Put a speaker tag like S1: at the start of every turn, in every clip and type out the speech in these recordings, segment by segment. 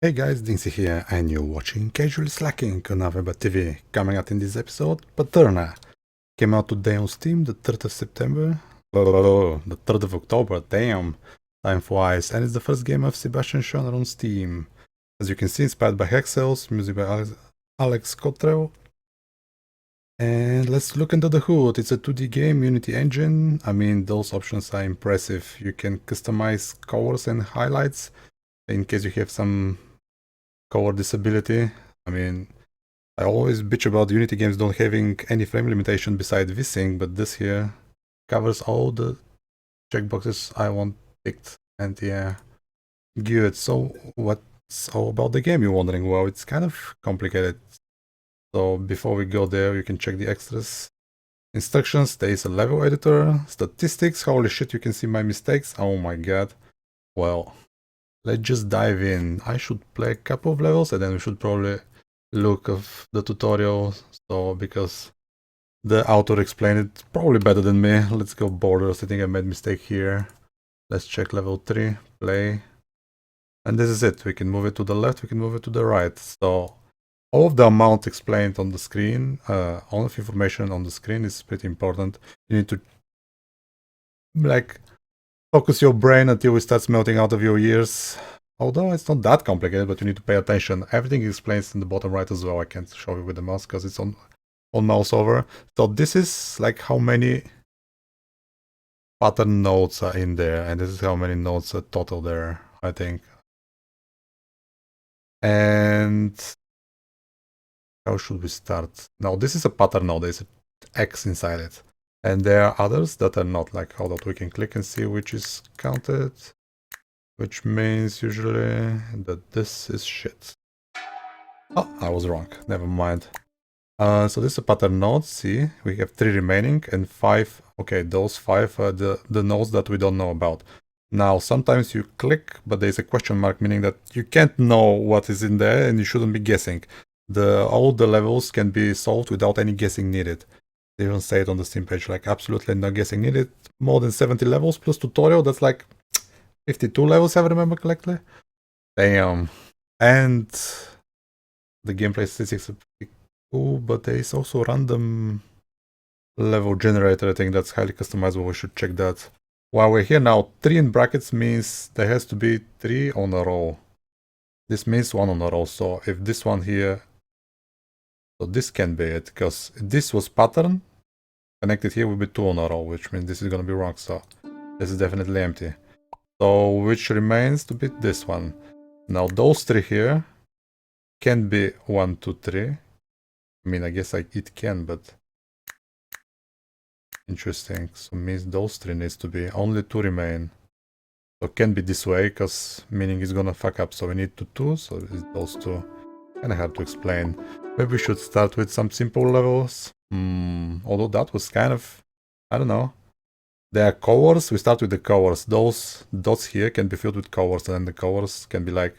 S1: Hey guys, DinXy here, and you're watching Casually Slacking on Aveba TV. Coming out in this episode, Patterna. Came out today on Steam, the 3rd of September. The 3rd of October, damn. Time flies, and it's the first game of Sebastian Schoner on Steam. As you can see, inspired by Hexels, music by Alex Cottrell. And let's look under the hood. It's a 2D game, Unity engine. I mean, those options are impressive. You can customize colors and highlights in case you have some color disability. I mean, I always bitch about Unity games not having any frame limitation beside VSync, but this here covers all the checkboxes I want ticked. And yeah, good. So what's all about the game, you're wondering? Well, it's kind of complicated. So before we go there, you can check the extras. Instructions, there is a level editor. Statistics, holy shit, you can see my mistakes. Oh my god. Well, let's just dive in. I should play a couple of levels and then we should probably look of the tutorial. So because the author explained it probably better than me. Let's go borders. I think I made mistake here. Let's check level 3, play. And this is it. We can move it to the left, we can move it to the right. So all of the amount explained on the screen, all of information on the screen is pretty important. You need to like focus your brain until it starts melting out of your ears. Although it's not that complicated, but you need to pay attention. Everything explains in the bottom right as well. I can't show you with the mouse because it's on mouse over. So this is like how many pattern nodes are in there, and this is how many nodes are total there, I think. And how should we start? Now this is a pattern node, there's an X inside it. And there are others that are not, like how that we can click and see which is counted. Which means usually that this is shit. Oh, I was wrong. Never mind. So this is a pattern node. See, we have 3 remaining and 5. Okay, those 5 are the nodes that we don't know about. Now, sometimes you click, but there's a question mark, meaning that you can't know what is in there and you shouldn't be guessing. All the levels can be solved without any guessing needed. They even say it on the Steam page, like absolutely no guessing needed. More than 70 levels plus tutorial, that's like 52 levels, if I remember correctly. Damn. And the gameplay statistics are pretty cool, but there is also a random level generator. I think that's highly customizable. We should check that. While we're here now, 3 in brackets means there has to be 3 on a row. This means 1 on a row. So if this one here, so this can be it, because if this was pattern, connected here will be 2 on a row, which means this is gonna be wrong. So this is definitely empty. So which remains to be this one. Now those 3 here can be 1, 2, 3. I mean, I guess it can, but interesting. So means those 3 needs to be, only 2 remain. So it can be this way, because meaning it's gonna fuck up. So we need 2, so it's those 2. Kinda hard to explain. Maybe we should start with some simple levels. Although that was kind of, I don't know. There are colors, we start with the colors. Those dots here can be filled with colors, and then the colors can be like,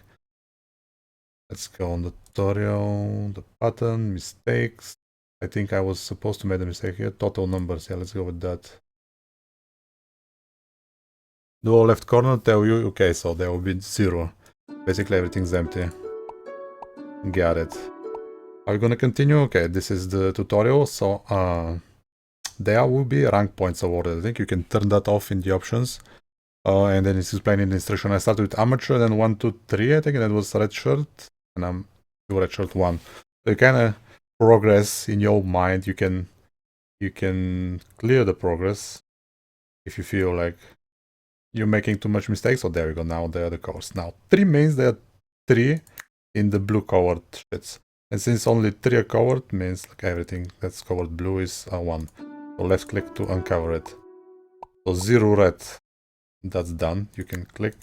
S1: let's go on the tutorial, the pattern, mistakes. I think I was supposed to make a mistake here. Total numbers, yeah, let's go with that. Dual left corner tell you, okay, so there will be 0. Basically everything's empty. Got it. Are we gonna continue? Okay, this is the tutorial, so there will be rank points awarded. I think you can turn that off in the options. And then it's explaining the instruction. I started with amateur, then 1, 2, 3, I think, and that was red shirt, and I'm red shirt 1. So you kinda progress in your mind. You can clear the progress if you feel like you're making too much mistakes. So there we go, now there are the colors. Now 3 means there are 3 in the blue colored shits. And since only 3 are covered, means like everything that's covered blue is 1. So left click to uncover it. So 0 red, that's done. You can click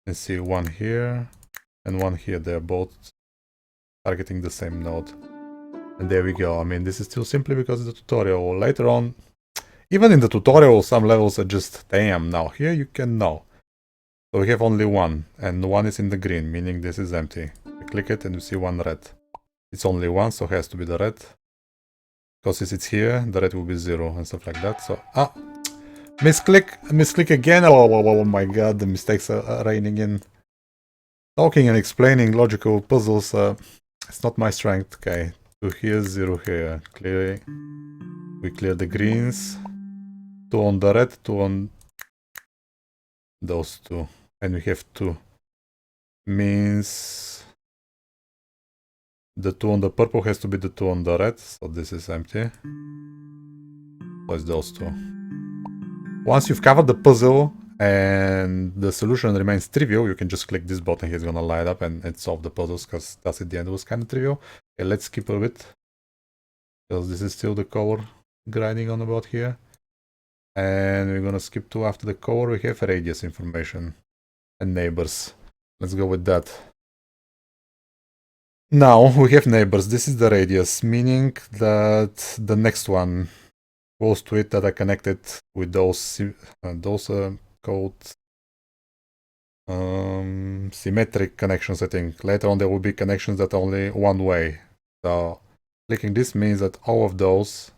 S1: and see 1 here and 1 here. They're both targeting the same node. And there we go. I mean, this is still simply because it's a tutorial. Later on, even in the tutorial, some levels are just, damn, now here you can know. So we have only 1, and 1 is in the green, meaning this is empty. You click it and you see 1 red. It's only 1, so it has to be the red. Because since it's here, the red will be 0 and stuff like that. So, misclick again. Oh my god, the mistakes are raining in. Talking and explaining logical puzzles, it's not my strength. Okay, 2 here, 0 here. Clearly, we clear the greens. 2 on the red, 2 on those two. And we have 2. Means the 2 on the purple has to be the 2 on the red. So this is empty. Plus those 2. Once you've covered the puzzle and the solution remains trivial, you can just click this button here, it's gonna light up and solve the puzzles, because that's at the end was kind of trivial. Okay, let's skip a bit, because this is still the color grinding on about here. And we're gonna skip to after the color, we have radius information and neighbors. Let's go with that. Now we have neighbors. This is the radius, meaning that the next one close to it that are connected with those called symmetric connections, I think. Later on there will be connections that are only one way. So clicking this means that all of those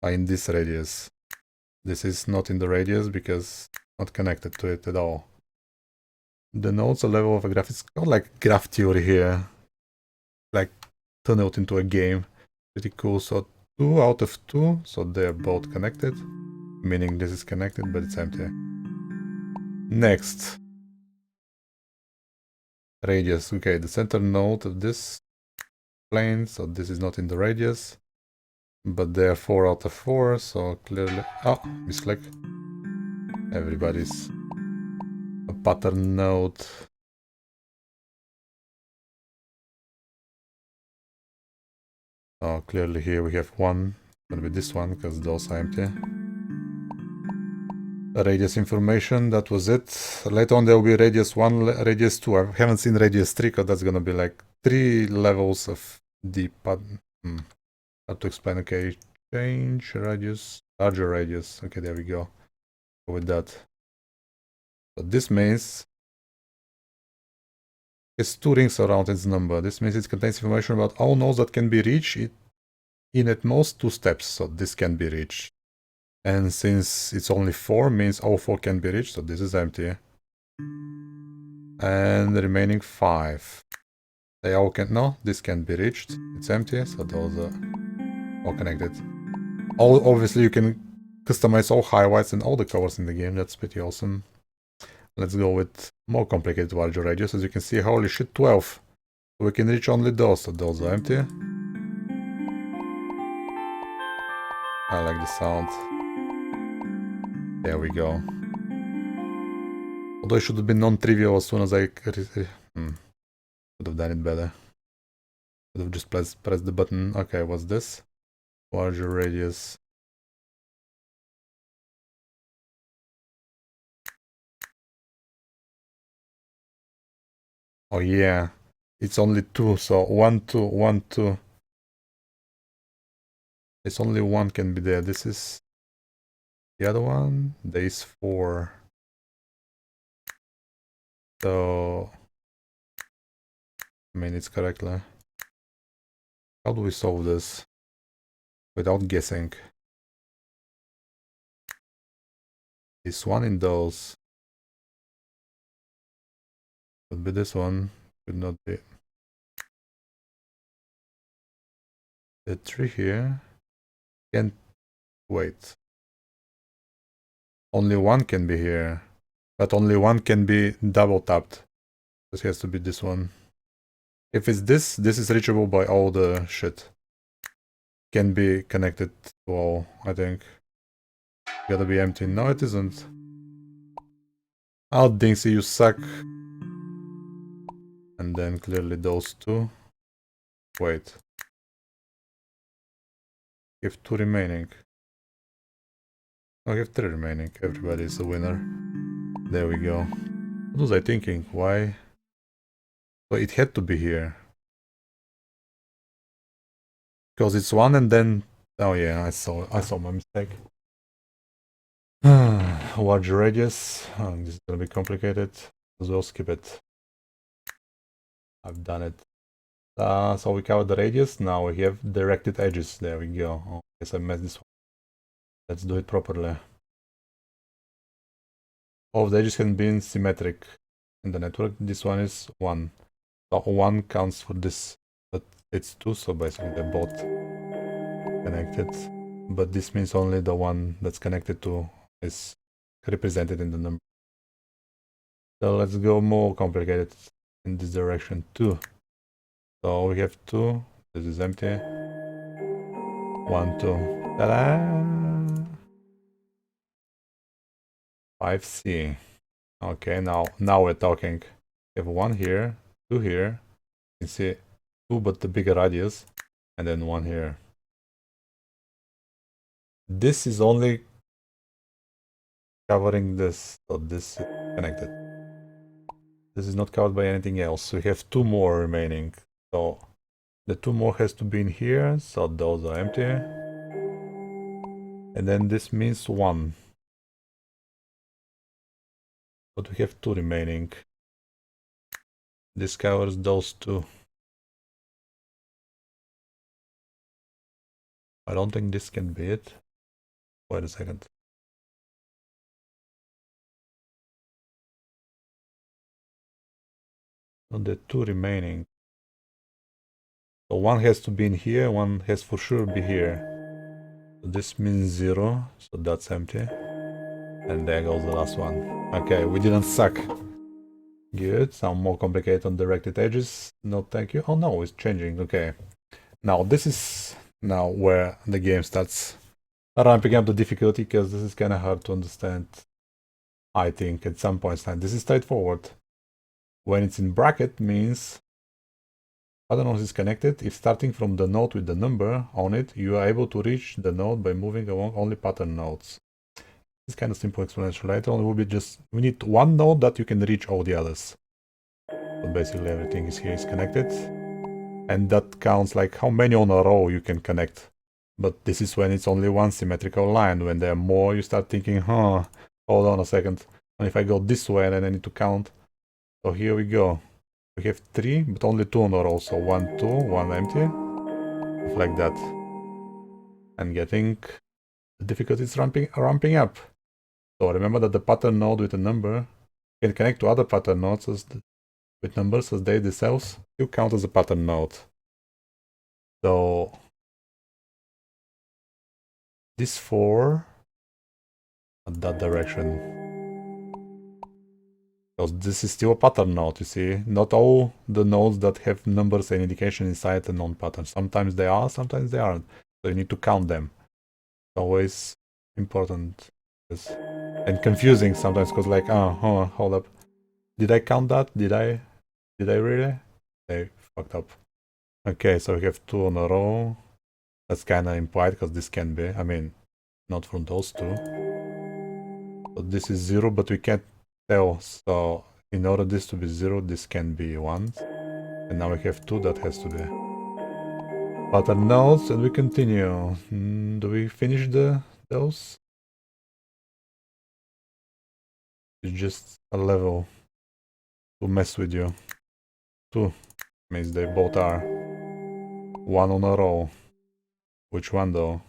S1: are in this radius. This is not in the radius because not connected to it at all. Denotes a level of a graph. It's called like graph theory here. Like turn it into a game. Pretty cool. So 2 out of 2, so they're both connected. Meaning this is connected, but it's empty. Next. Radius. Okay, the center node of this plane, so this is not in the radius. But they are 4 out of 4, so clearly... Oh, misclick. Everybody's a pattern node. Oh, clearly here we have 1. Gonna be this one, because those are empty. Radius information, that was it. Later on there will be radius 1, radius 2. I haven't seen radius 3, because that's gonna be like 3 levels of deep pattern. How to explain? Okay, change radius, larger radius. Okay, there we go. Go with that. So this means it's 2 rings around its number. This means it contains information about all nodes that can be reached in at most 2 steps. So this can be reached. And since it's only 4, means all 4 can be reached. So this is empty. And the remaining 5. They all can... No, this can be reached. It's empty. So those are all connected. Obviously you can customize all highlights and all the colors in the game. That's pretty awesome. Let's go with more complicated larger radius. As you can see, holy shit, 12. So we can reach only those, so those are empty. I like the sound. There we go. Although it should have been non-trivial as soon as I... Could have done it better. Could have just pressed the button. Okay, what's this? Larger radius. Oh yeah, it's only 2, so 1, 2, 1, 2. It's only 1 can be there. This is the other one. There is 4. So I mean it's correctly. How do we solve this without guessing? This one in those could be this one, could not be. The 3 here can't wait. Only 1 can be here, but only 1 can be double tapped. This has to be this one. If it's this is reachable by all the shit. Can be connected to all, I think. Gotta be empty. No, it isn't. Oh, DinXy, you suck. And then clearly those 2. Wait. We have 2 remaining. Oh, we have 3 remaining. Everybody is a winner. There we go. What was I thinking? Why? So it had to be here. Because it's 1 and then... Oh yeah, I saw my mistake. Large radius. Oh, this is gonna be complicated. As well, skip it. I've done it. So we covered the radius. Now we have directed edges. There we go. Oh, I guess I messed this one. Let's do it properly. All of the edges can be symmetric. in the network. This one is 1. So 1 counts for this, but it's 2, so basically they're both connected. But this means only the one that's connected to is represented in the number. So let's go more complicated in this direction too. So we have 2, this is empty. 1, 2. Ta-da! 5C. Okay, now we're talking. We have 1 here, 2 here. You can see 2 but the bigger radius, and then 1 here. This is only covering this, so this is connected. This is not covered by anything else. We have 2 more remaining. So the 2 more has to be in here, so those are empty. And then this means 1. But we have 2 remaining. This covers those 2. I don't think this can be it. Wait a second. So the 2 remaining. So 1 has to be in here, 1 has for sure be here. So this means 0, so that's empty. And there goes the last one. Okay, we didn't suck. Good, some more complicated on directed edges. No thank you. Oh no, it's changing, okay. Now this is now where the game starts ramping up the difficulty, because this is kind of hard to understand. I think at some points in time. This is straightforward. When it's in bracket means other node is connected. If starting from the node with the number on it, you are able to reach the node by moving along only pattern nodes. It's kind of simple explanation. Later on, it will be just we need 1 node that you can reach all the others. But basically, everything is here is connected, and that counts like how many on a row you can connect. But this is when it's only 1 symmetrical line. When there are more, you start thinking, hold on a second. And if I go this way, then I need to count. So here we go. We have 3, but only 2 on a row. So 1, 2, 1 empty. Like that. And getting the difficulty is ramping up. So remember that the pattern node with a number can connect to other pattern nodes with numbers as they themselves still count as a pattern node. So this 4 at that direction. Because this is still a pattern node, you see. Not all the nodes that have numbers and indication inside a non-pattern. Sometimes they are, sometimes they aren't. So you need to count them. It's always important. And confusing sometimes, because like, hold up. Did I count that? Did I really? I fucked up. Okay, so we have 2 on a row. That's kind of implied, because this can be. I mean, not from those 2. So this is 0, but we can't tell. So in order this to be 0, this can be 1. And now we have 2 that has to be pattern nodes, and we continue. Do we finish those? It's just a level to mess with you. 2 means they both are 1 on a row. Which one though?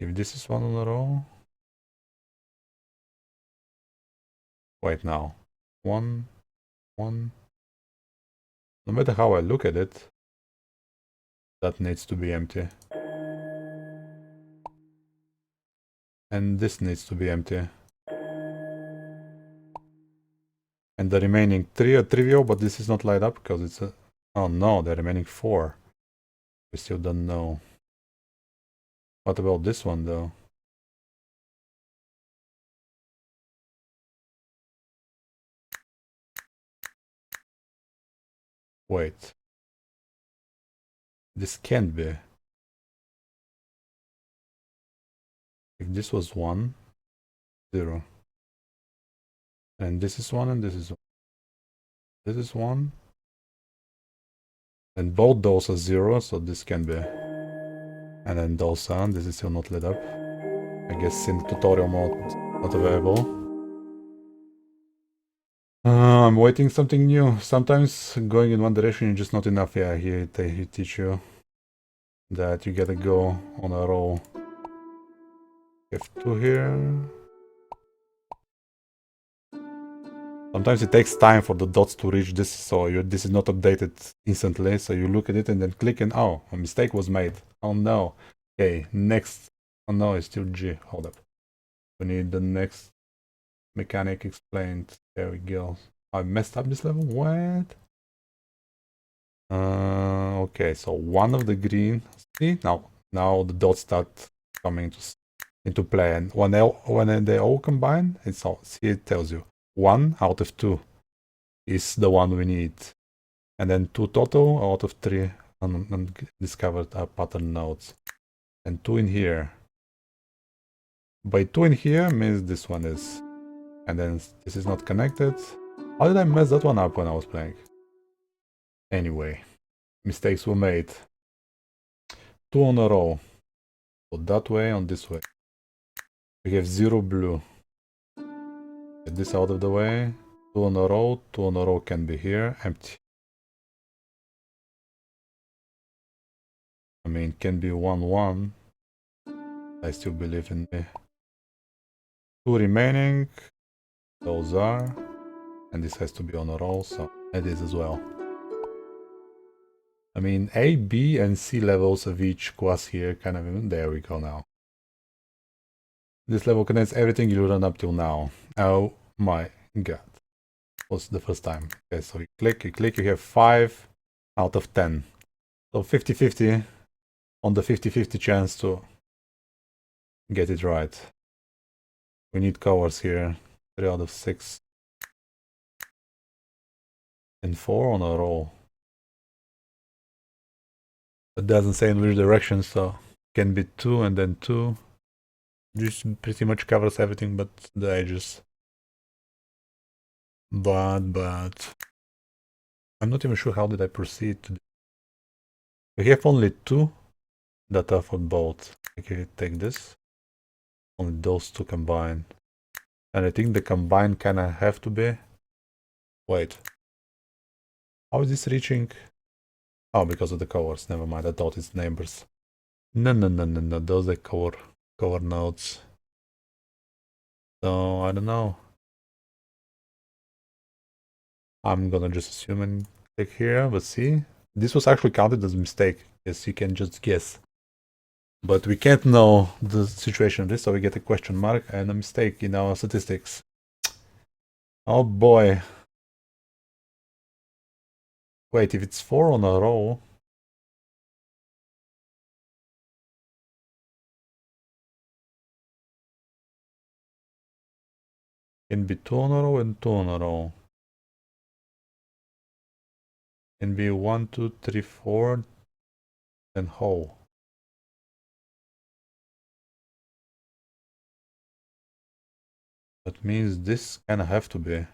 S1: If this is 1 on a row. Wait now. 1, 1. No matter how I look at it, that needs to be empty. And this needs to be empty. And the remaining 3 are trivial, but this is not light up because it's a... Oh no, the remaining 4. We still don't know. What about this one though? Wait. This can't be. If this was 1, 0. And this is 1 and this is 1. This is 1. And both those are 0, so this can be. And then those are, this is still not lit up. I guess in the tutorial mode, not available. I'm waiting something new. Sometimes going in one direction is just not enough. Yeah, here they teach you that you gotta go on a row. You have 2 here. Sometimes it takes time for the dots to reach this, so this is not updated instantly. So you look at it and then click and oh, a mistake was made. Oh no. Okay, next. Oh no, it's still G. Hold up. We need the next mechanic explained. There we go. I messed up this level. What? Okay, so one of the green. See now the dots start coming into play, and when they all combine, it's all. See, it tells you 1 out of 2 is the one we need, and then 2 total out of 3 undiscovered pattern nodes, and 2 in here. By 2 in here means this one is, and then this is not connected. How did I mess that one up when I was playing? Anyway, mistakes were made. 2 on a row. So that way and this way. We have 0 blue. Get this out of the way. 2 on a row. 2 on a row can be here. Empty. I mean, can be 1-1. I still believe in me. 2 remaining. Those are. And this has to be on a roll, so it is as well. I mean, A, B, and C levels of each class here kind of even. There we go now. This level contains everything you learned up till now. Oh my god. Was the first time. Okay, so you click, you have 5 out of 10. So 50-50 on the 50-50 chance to get it right. We need covers here. 3 out of 6. And 4 on a roll. It doesn't say in which direction, so can be 2 and then 2. This pretty much covers everything but the edges. But I'm not even sure how did I proceed to. We have only 2 that are for both. Okay, take this. Only those 2 combine. And I think the combine kinda have to be. Wait. How is this reaching? Oh, because of the covers. Never mind. I thought it's neighbors. No. Those are cover nodes. So I don't know. I'm gonna just assume and click here. But see, this was actually counted as a mistake. Yes, you can just guess. But we can't know the situation of this, so we get a question mark and a mistake in our statistics. Oh boy. Wait, if it's 4 on a row. Can be 2 on a row and 2 on a row. Can be 1, 2, 3, 4, and whole. That means this kinda have to be.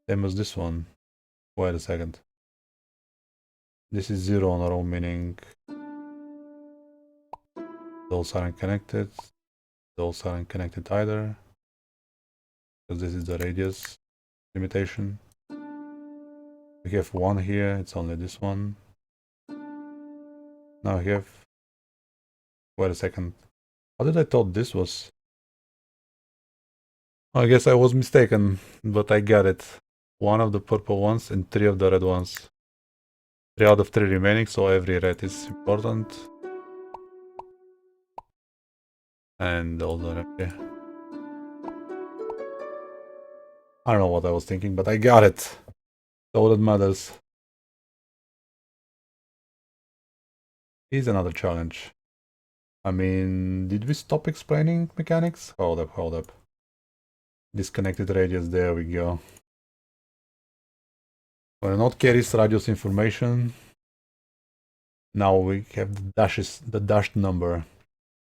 S1: Same as this one. Wait a second. This is 0 on a row, meaning those aren't connected. Those aren't connected either. Because this is the radius limitation. We have 1 here, it's only this one. Now we have. Wait a second. How did I thought this was? I guess I was mistaken, but I got it. 1 of the purple ones and 3 of the red ones. 3 out of 3 remaining, so every red is important. And those are empty. I don't know what I was thinking, but I got it. All that matters. Here's another challenge. I mean, did we stop explaining mechanics? Hold up. Disconnected radius, there we go. When a node carries radius information, now we have the dashed number.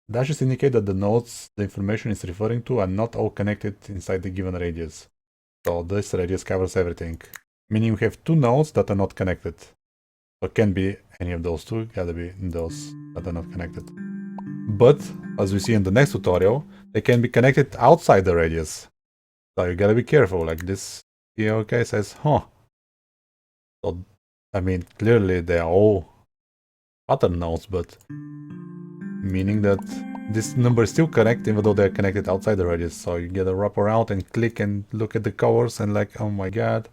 S1: Dashes indicate that the nodes the information is referring to are not all connected inside the given radius. So this radius covers everything. Meaning we have 2 nodes that are not connected. So it can be any of those 2, gotta be those that are not connected. But, as we see in the next tutorial, they can be connected outside the radius. So you gotta be careful, like this here, okay, says, huh. So, I mean, clearly they are all pattern nodes, but meaning that this number is still connected even though they're connected outside the radius. So you get a wrap around and click and look at the covers and like, oh my god.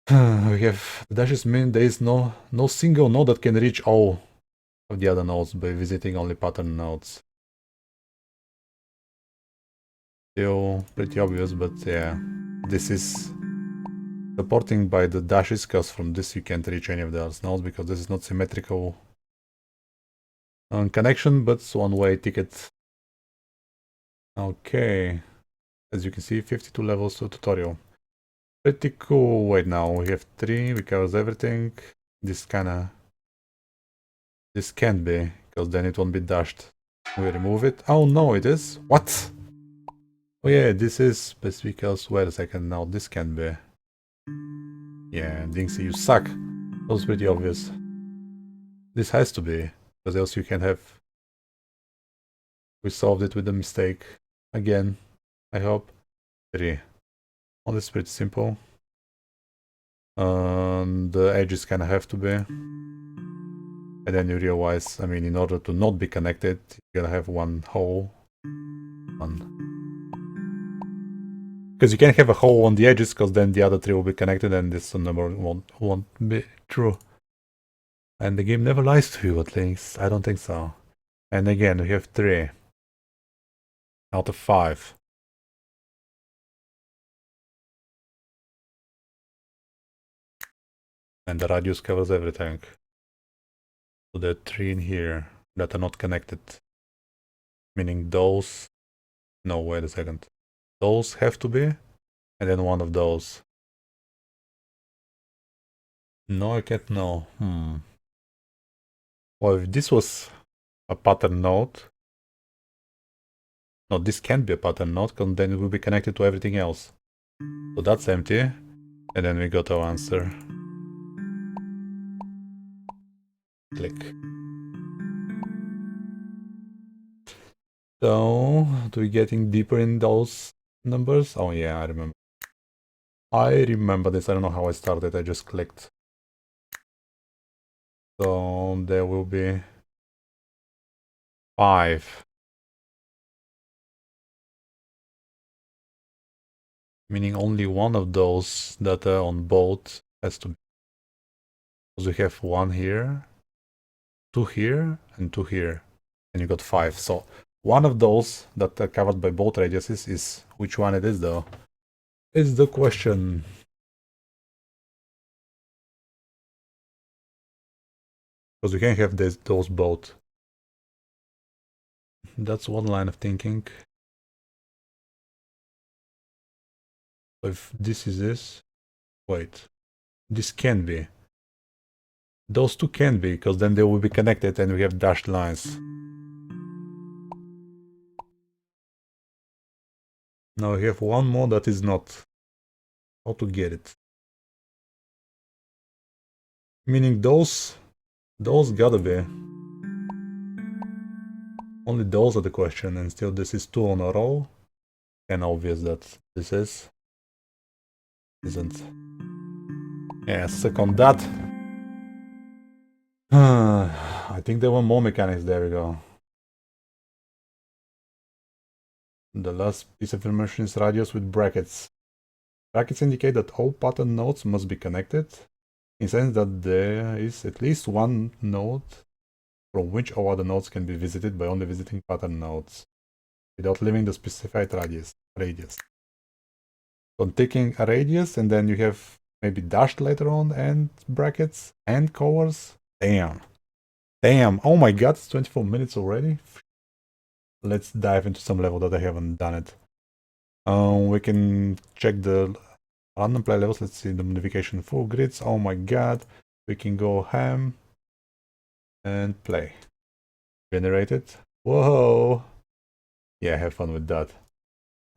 S1: We have dashes mean there is no single node that can reach all of the other nodes by visiting only pattern nodes. Still pretty obvious, but yeah, this is supporting by the dashes, because from this you can't reach any of the other nodes because this is not symmetrical connection, but it's one-way ticket. Okay, as you can see, 52 levels to tutorial. Pretty cool. Wait, now we have 3, we covers everything. This can't be, because then it won't be dashed. We remove it. Oh no, it is? What? Oh yeah, this is specific, because wait a second, now this can't be. Yeah, DinXy, you suck. That was pretty obvious. This has to be, because else you can't have... We solved it with a mistake. Again, I hope. 3. Oh, this is pretty simple. The edges kind of have to be. And then you realize, I mean, in order to not be connected, you gotta have one hole. Because you can't have a hole on the edges, because then the other 3 will be connected and this number won't be true. And the game never lies to you, at least. I don't think so. And again, we have 3 out of 5. And the radius covers everything. So there are 3 in here that are not connected. Meaning those... No, wait a second. Those have to be, and then one of those. No, I can't know. Well, if this was a pattern node... No, this can't be a pattern node, because then it will be connected to everything else. So that's empty, and then we got our answer. Click. So, do we getting deeper in those numbers? Oh yeah, I remember. I remember this. I don't know how I started. I just clicked. So there will be 5. Meaning only one of those that are on both has to be. Because we have 1 here, 2 here, and 2 here. And you got 5. So one of those that are covered by both radiuses is... Which one it is though? Is the question. Because we can have those both. That's one line of thinking. If this is this... Wait. This can be. Those 2 can be, because then they will be connected and we have dashed lines. Now we have 1 more that is not. How to get it? Meaning those gotta be. Only those are the question, and still this is 2 on a row. And obvious that this isn't. Yeah, second that. I think there were more mechanics. There we go. The last piece of information is radius with brackets. Brackets indicate that all pattern nodes must be connected, in the sense that there is at least one node from which all other nodes can be visited by only visiting pattern nodes, without leaving the specified radius. So taking a radius, and then you have maybe dashed later on, and brackets, and covers. Damn. Oh my god, it's 24 minutes already? Let's dive into some level that I haven't done it. We can check the random play levels. Let's see the modification full grids. Oh my god. We can go ham and play. Generate it. Whoa. Yeah, have fun with that.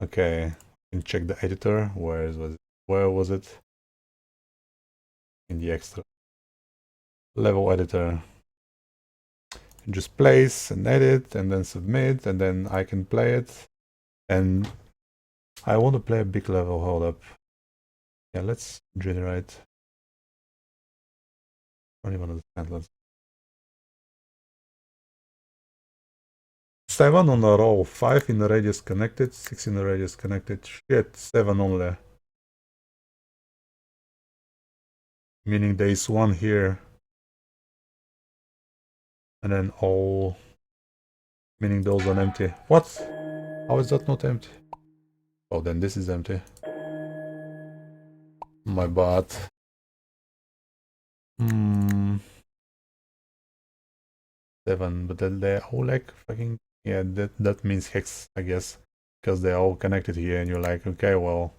S1: Okay. We can check the editor. Where was it? In the extra. Level editor. Just place and edit and then submit, and then I can play it. And I want to play a big level. Hold up. Yeah, let's generate. I don't even understand. 7 on a row, 5 in the radius connected, 6 in the radius connected. Shit, 7 only. Meaning there is 1 here. And then all, meaning those are empty. What? How is that not empty? Oh, then this is empty. My bad. 7, but then they're all like fucking, yeah, that means hex, I guess, because they're all connected here, and you're like, okay, well,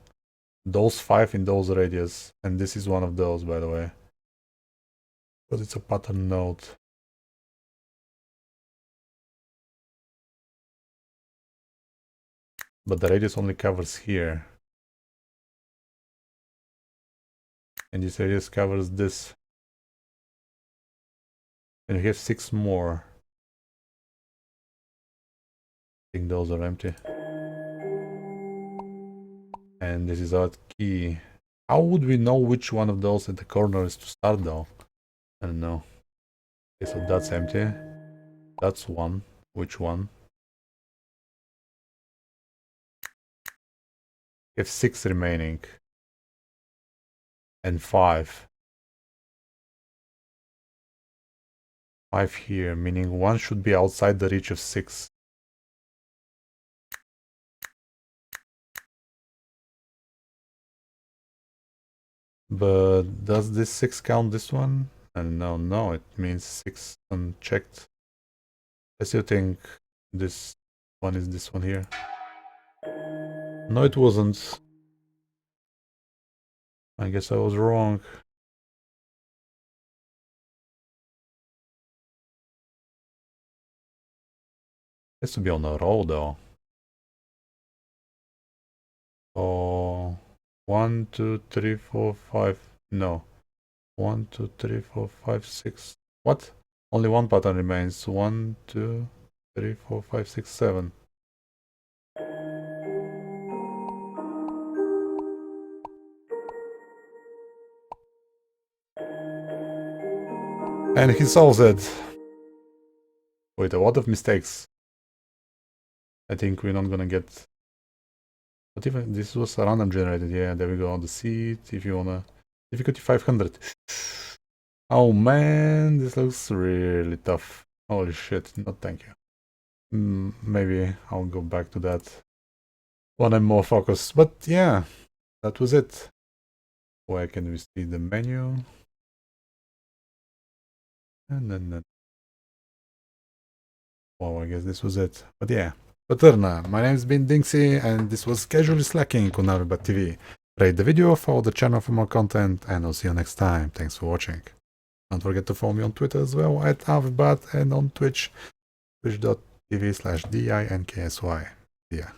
S1: those 5 in those radius, and this is one of those, by the way, because it's a pattern node. But the radius only covers here, and this radius covers this, and we have 6 more. I think those are empty. And this is our key. How would we know which one of those at the corner is to start though? I don't know. Okay, so that's empty. That's 1. Which one? We have 6 remaining. And 5. 5 here, meaning 1 should be outside the reach of 6. But does this 6 count this one? And no, it means 6 unchecked. I still think this one is this one here. No, it wasn't. I guess I was wrong. It has to be on a row though. Oh, 1, 2, 3, 4, 5. No. 1, 2, 3, 4, 5, 6. What? Only one pattern remains. 1, 2, 3, 4, 5, 6, 7. And he solves it. Wait, a lot of mistakes. I think we're not gonna get... But even this was random generated. Yeah, there we go. The seed, if you wanna... Difficulty 500. Oh man, this looks really tough. Holy shit, no thank you. Maybe I'll go back to that when I'm more focused. But yeah, that was it. Where can we see the menu? And then... Well, I guess this was it. But yeah. Patterna, my name's been DinXy, and this was Casually Slacking on Navibat TV. Rate the video, follow the channel for more content, and I'll see you next time. Thanks for watching. Don't forget to follow me on Twitter as well, at Navibat, and on Twitch, twitch.tv/DinXy. Yeah.